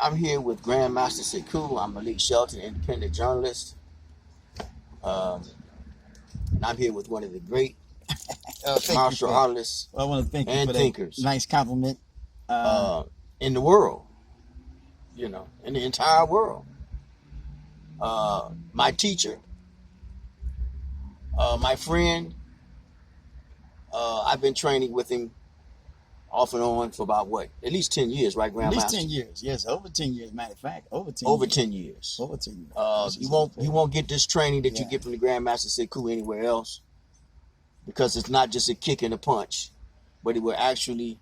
I'm here with Grandmaster Sekou. I'm Malik Shelton, independent journalist. And I'm here with one of the great martial artists I want to thank you and for thinkers. that nice compliment. In the world, in the entire world. My teacher, my friend, I've been training with him off and on for about at least 10 years, right, Grandmaster? At least 10 years, yes, over 10 years. Matter of fact, over 10 over years. 10 years. Over 10 years. You won't get this training that you get from the Grandmaster Sekou anywhere else, because it's not just a kick and a punch, but it will actually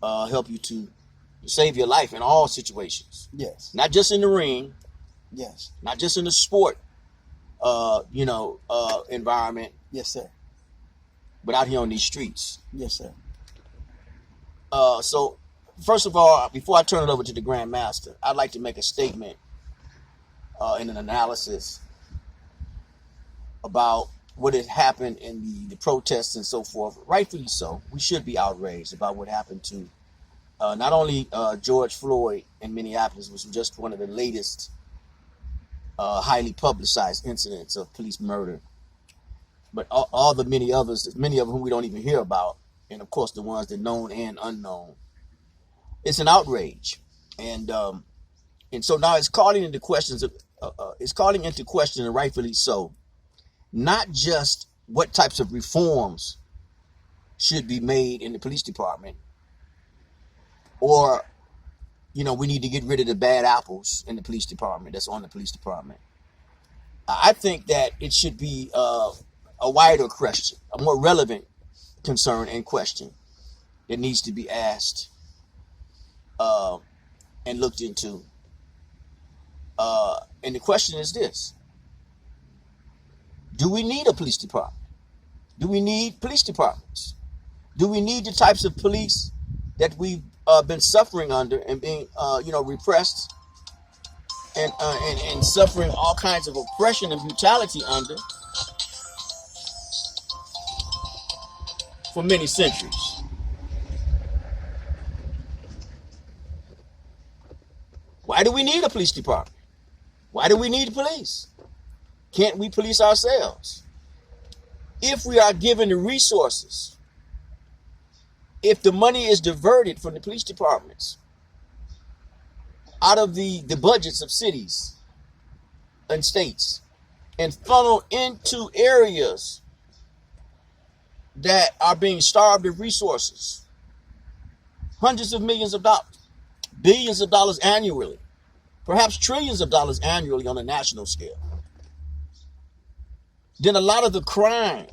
help you to save your life in all situations. Yes. Not just in the ring. Yes. Not just in the sport, environment. Yes, sir. But out here on these streets. Yes, sir. So, first of all, before I turn it over to the Grandmaster, I'd like to make a statement and an analysis about what had happened in the protests and so forth. Rightfully so. We should be outraged about what happened to not only George Floyd in Minneapolis, which was just one of the latest highly publicized incidents of police murder, but all the many others, many of whom we don't even hear about, and of course the ones that known and unknown. It's an outrage, and so now it's calling into questions. It's calling into question, and rightfully so, not just what types of reforms should be made in the police department, or we need to get rid of the bad apples in the police department that's on the police department. I think that it should be a wider question, a more relevant concern and question that needs to be asked and looked into. And the question is this: do we need a police department? Do we need police departments? Do we need the types of police that we've been suffering under and being, repressed and suffering all kinds of oppression and brutality under for many centuries? Why do we need a police department? Why do we need police? Can't we police ourselves? If we are given the resources, if the money is diverted from the police departments out of the budgets of cities and states and funneled into areas that are being starved of resources, hundreds of millions of dollars, billions of dollars annually, perhaps trillions of dollars annually on a national scale, then a lot of the crime,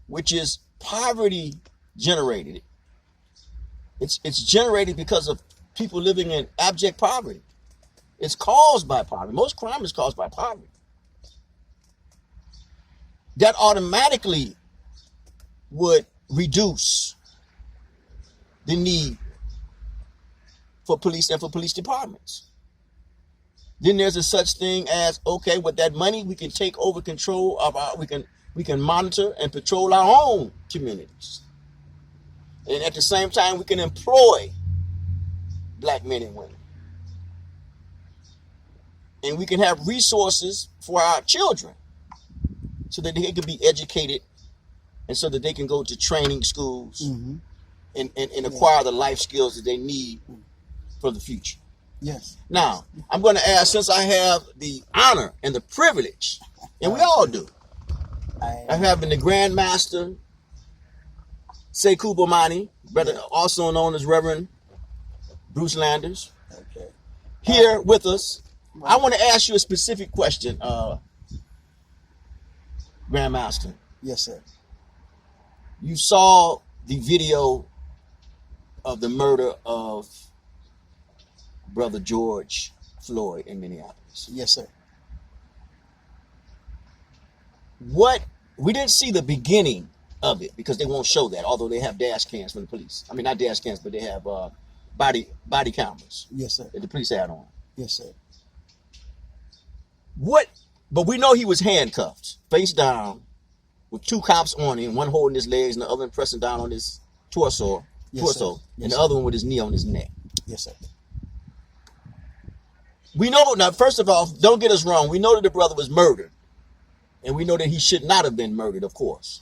which is poverty generated, it's generated because of people living in abject poverty. It's caused by poverty. Most crime is caused by poverty. That automatically would reduce the need for police and for police departments. Then there's a such thing as, okay, with that money, we can take over control of we can monitor and patrol our own communities. And at the same time, we can employ black men and women. And we can have resources for our children so that they can be educated and so that they can go to training schools and acquire the life skills that they need for the future. Yes. Now, I'm going to ask, since I have the honor and the privilege, and we all do, of having the Grandmaster Sekou Bomani, brother, also known as Reverend Bruce Landers, here with us. I want to ask you a specific question, Grandmaster. Yes, sir. You saw the video of the murder of Brother George Floyd in Minneapolis. Yes, sir. We didn't see the beginning of it because they won't show that, although they have dash cams from the police. I mean, not dash cams, but they have body cameras. Yes, sir. That the police had on. Yes, sir. But we know he was handcuffed, face down, with two cops on him, one holding his legs and the other one pressing down on his torso, Yes, and yes, the other one with his knee on his neck. Yes, sir. We know now. First of all, don't get us wrong. We know that the brother was murdered, and we know that he should not have been murdered, of course.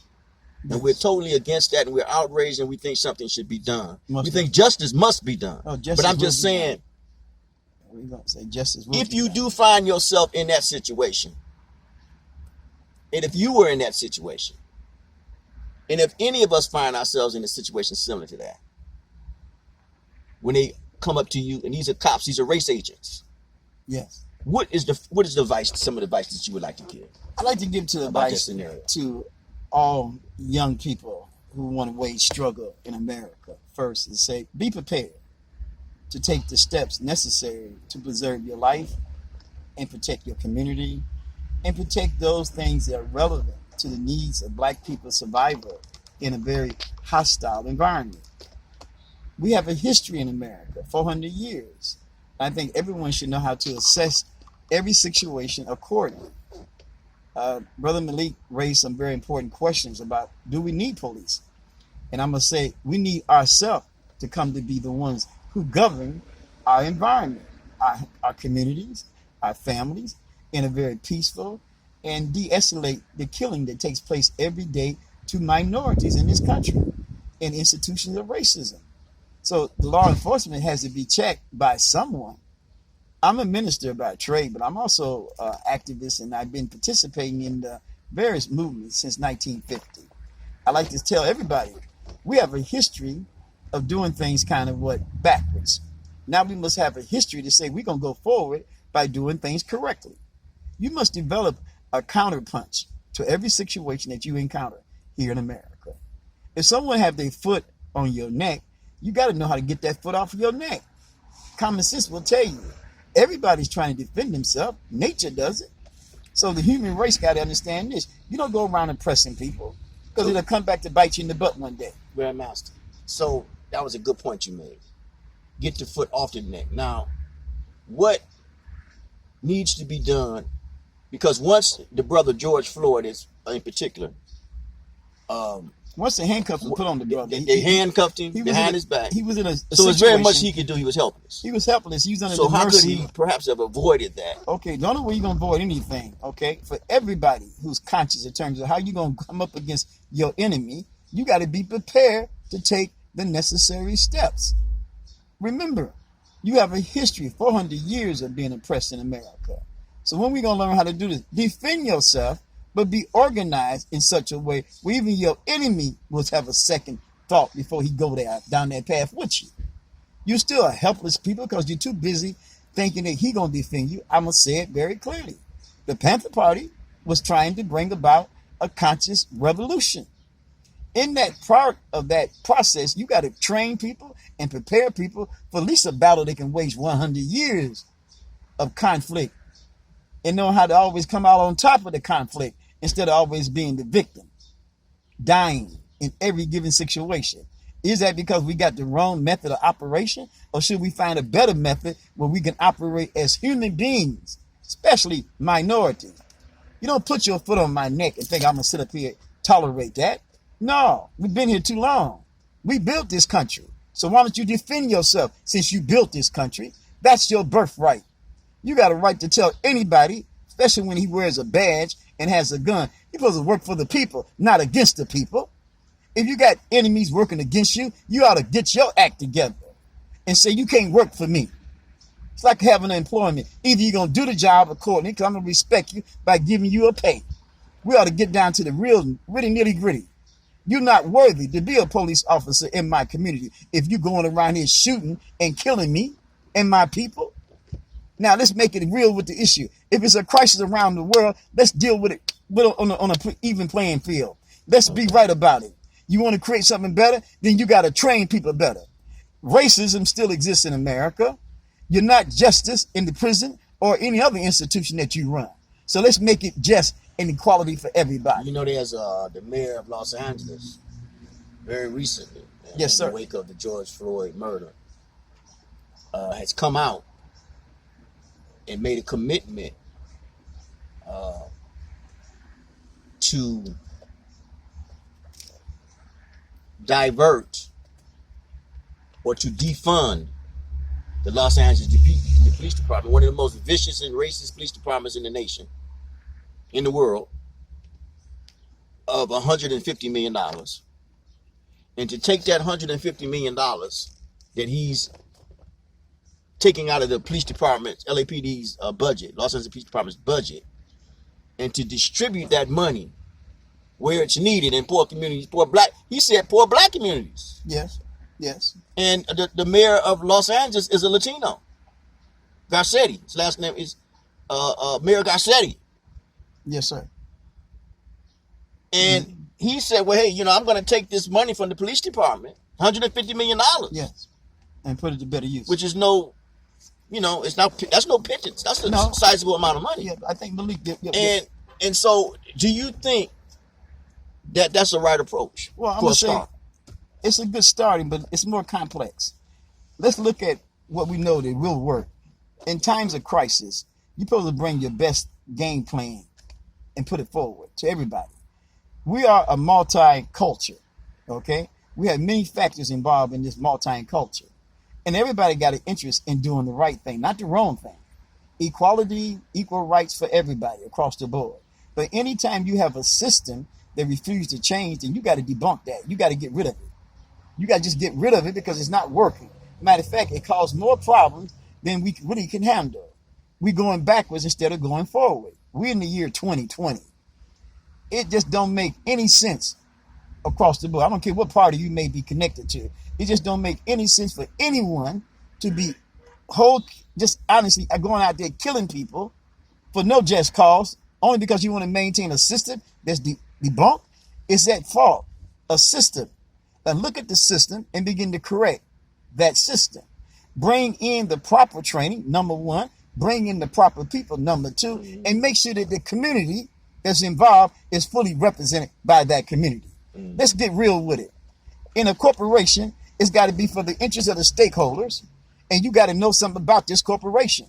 And we're totally against that, and we're outraged, and we think something should be done. We think justice must be done. Oh, but I'm just saying, we're going to say justice. If you do find yourself in that situation, and if you were in that situation, and if any of us find ourselves in a situation similar to that, when they come up to you, and these are cops, these are race agents. Yes. What is the advice? Some of the advice that you would like to give? I'd like to give to the advice to all young people who want to wage struggle in America. First, is say, be prepared to take the steps necessary to preserve your life and protect your community and protect those things that are relevant to the needs of Black people's survival in a very hostile environment. We have a history in America, 400 years. I think everyone should know how to assess every situation accordingly. Brother Malik raised some very important questions about, do we need police? And I'm going to say, we need ourselves to come to be the ones who govern our environment, our communities, our families, in a very peaceful and de-escalate the killing that takes place every day to minorities in this country and institutions of racism. So the law enforcement has to be checked by someone. I'm a minister by trade, but I'm also an activist, and I've been participating in the various movements since 1950. I like to tell everybody, we have a history of doing things kind of backwards. Now we must have a history to say we're going to go forward by doing things correctly. You must develop a counterpunch to every situation that you encounter here in America. If someone have their foot on your neck, you got to know how to get that foot off of your neck. Common sense will tell you. Everybody's trying to defend themselves. Nature does it. So the human race got to understand this. You don't go around oppressing people because it'll come back to bite you in the butt one day. Grandmaster. So that was a good point you made. Get your foot off the neck. Now, what needs to be done? Because once the brother George Floyd is in particular, once the handcuffs were put on the brother, they handcuffed him behind his back. He was in a so there's very much he could do. He was helpless. He was helpless. He was under so the how mercy. could he perhaps have avoided that? Okay, the only way you're gonna avoid anything, okay, for everybody who's conscious in terms of how you're gonna come up against your enemy, you got to be prepared to take the necessary steps. Remember, you have a history, 400 years of being oppressed in America. So when we gonna learn how to do this? Defend yourself, but be organized in such a way where even your enemy will have a second thought before he go down that path with you. You're still a helpless people because you're too busy thinking that he gonna defend you. I'm gonna say it very clearly. The Panther Party was trying to bring about a conscious revolution. In that part of that process, you got to train people and prepare people for at least a battle that can wage 100 years of conflict and know how to always come out on top of the conflict instead of always being the victim, dying in every given situation. Is that because we got the wrong method of operation, or should we find a better method where we can operate as human beings, especially minorities? You don't put your foot on my neck and think I'm going to sit up here and tolerate that. No, we've been here too long. We built this country. So why don't you defend yourself since you built this country? That's your birthright. You got a right to tell anybody, especially when he wears a badge and has a gun, you're supposed to work for the people, not against the people. If you got enemies working against you, you ought to get your act together and say, you can't work for me. It's like having an employment. Either you're going to do the job accordingly, because I'm going to respect you by giving you a pay. We ought to get down to the real, really nitty gritty. You're not worthy to be a police officer in my community if you're going around here shooting and killing me and my people. Now, let's make it real with the issue. If it's a crisis around the world, let's deal with it on an even playing field. Let's be right about it. You want to create something better? Then you got to train people better. Racism still exists in America. You're not justice in the prison or any other institution that you run. So let's make it just and equality for everybody. You know, there's the mayor of Los Angeles very recently, yes, sir, in the wake of the George Floyd murder, has come out and made a commitment to divert or to defund the Los Angeles the police department, one of the most vicious and racist police departments in the nation, in the world, of $150 million. And to take that $150 million that he's taking out of the police department, LAPD's budget, Los Angeles Police Department's budget, and to distribute that money where it's needed in poor communities, poor black communities. Yes, yes. And the mayor of Los Angeles is a Latino, Garcetti. His last name is Mayor Garcetti. Yes, sir. And he said, well, hey, I'm going to take this money from the police department, $150 million. Yes. And put it to better use. Which is that's no pittance. That's a sizable amount of money. Yeah, I think Malik did. And so, do you think that that's the right approach? Well, I'm going to say it's a good starting, but it's more complex. Let's look at what we know that will work. In times of crisis, you're supposed to bring your best game plan and put it forward to everybody. We are a multi-culture, okay? We have many factors involved in this multi-culture. And everybody got an interest in doing the right thing, not the wrong thing. Equality, equal rights for everybody across the board. But anytime you have a system that refuses to change, then you got to debunk that. You got to get rid of it. You got to just get rid of it because it's not working. Matter of fact, it caused more problems than we really can handle. We're going backwards instead of going forward. We're in the year 2020. It just don't make any sense across the board. I don't care what party you may be connected to. It just don't make any sense for anyone to be just honestly going out there killing people for no just cause, only because you want to maintain a system that's debunked. It's at fault. A system. And look at the system and begin to correct that system. Bring in the proper training, number one. Bring in the proper people, number two. And make sure that the community that's involved is fully represented by that community. Let's get real with it. In a corporation, it's got to be for the interest of the stakeholders, and you got to know something about this corporation.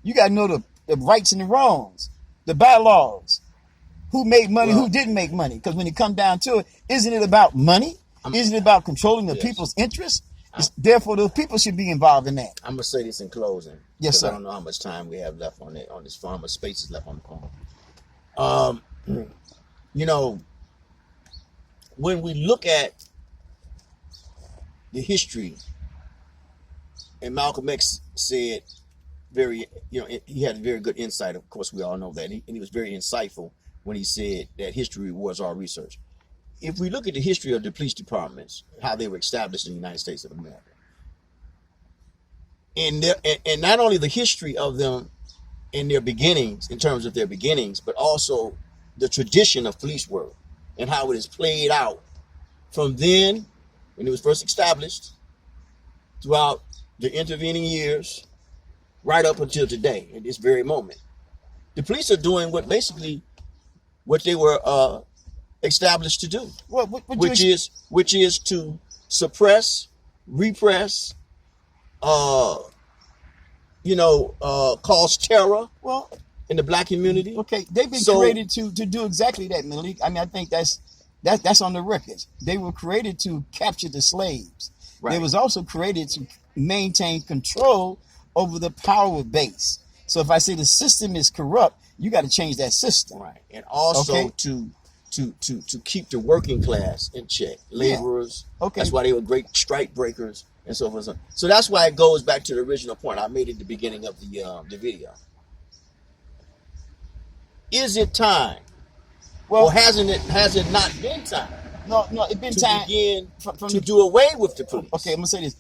You got to know the rights and the wrongs, the bylaws, who made money, who didn't make money. Because when you come down to it, isn't it about money? Isn't it about controlling the people's interests? Therefore, those people should be involved in that. I'm going to say this in closing. Yes, sir. I don't know how much time we have left on this phone, how much space is left on the phone. When we look at the history, and Malcolm X said he had very good insight. Of course, we all know that. And he was very insightful when he said that history rewards our research. If we look at the history of the police departments, how they were established in the United States of America, and not only the history of them in their beginnings, in terms of their beginnings, but also the tradition of police work and how it is played out from then, when it was first established, throughout the intervening years, right up until today, at this very moment. The police are doing what they were established to do, which is to suppress, repress, cause terror in the black community. Okay, they've been created to do exactly that, Malik. I mean, I think that's on the records. They were created to capture the slaves. Right. They was also created to maintain control over the power base. So if I say the system is corrupt, you got to change that system. Right. And also to keep the working class in check. Laborers. Yeah. Okay. That's why they were great strike breakers and so forth. So that's why it goes back to the original point I made at the beginning of the video. Is it time? Well, or has it not been time? No, it's been time begin to do away with the police. Okay, I'm gonna say this.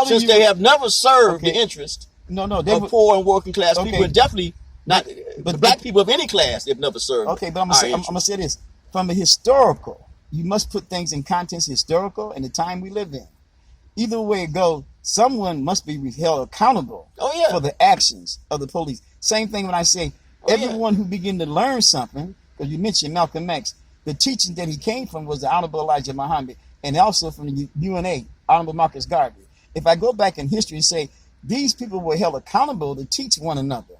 Since they have never served the interest of poor and working class people, and definitely not the black people of any class, they've never served. Okay, but I'm gonna say this. From a historical, you must put things in context historical and the time we live in. Either way it goes, someone must be held accountable for the actions of the police. Same thing when I say everyone who begin to learn something, because you mentioned Malcolm X, the teaching that he came from was the Honorable Elijah Muhammad, and also from the UNA, Honorable Marcus Garvey. If I go back in history and say these people were held accountable to teach one another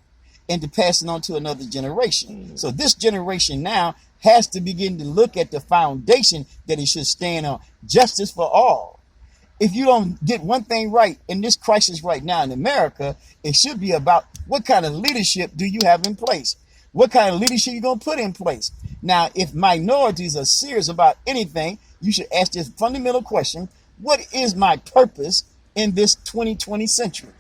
and to pass it on to another generation. Mm-hmm. So this generation now has to begin to look at the foundation that it should stand on. Justice for all. if you don't get one thing right in this crisis right now in America, it should be about what kind of leadership do you have in place? What kind of leadership you going to put in place? Now, if minorities are serious about anything, you should ask this fundamental question: what is my purpose in this 2020 century?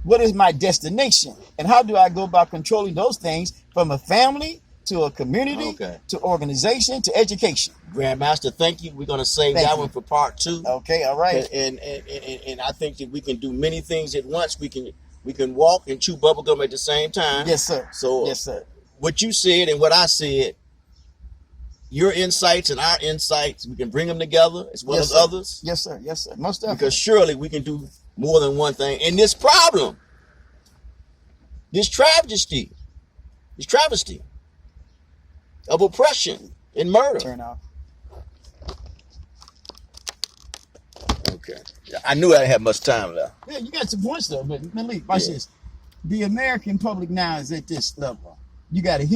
What is my destination? And how do I go about controlling those things from a family to a community, to organization, to education? Grandmaster, thank you. We're going to save that one for part 2. Okay, all right. And I think that we can do many things at once. We can walk and chew bubblegum at the same time. Yes, sir. So yes, sir. What you said and what I said, your insights and our insights, we can bring them together as well as others. Yes, sir. Yes, sir. Most definitely. Because surely we can do more than one thing. And this problem, this travesty of oppression and murder. Turn off. Okay. I knew I didn't have much time left. Yeah, you got some points though, but Malik, watch this. The American public now is at this level. You got to hit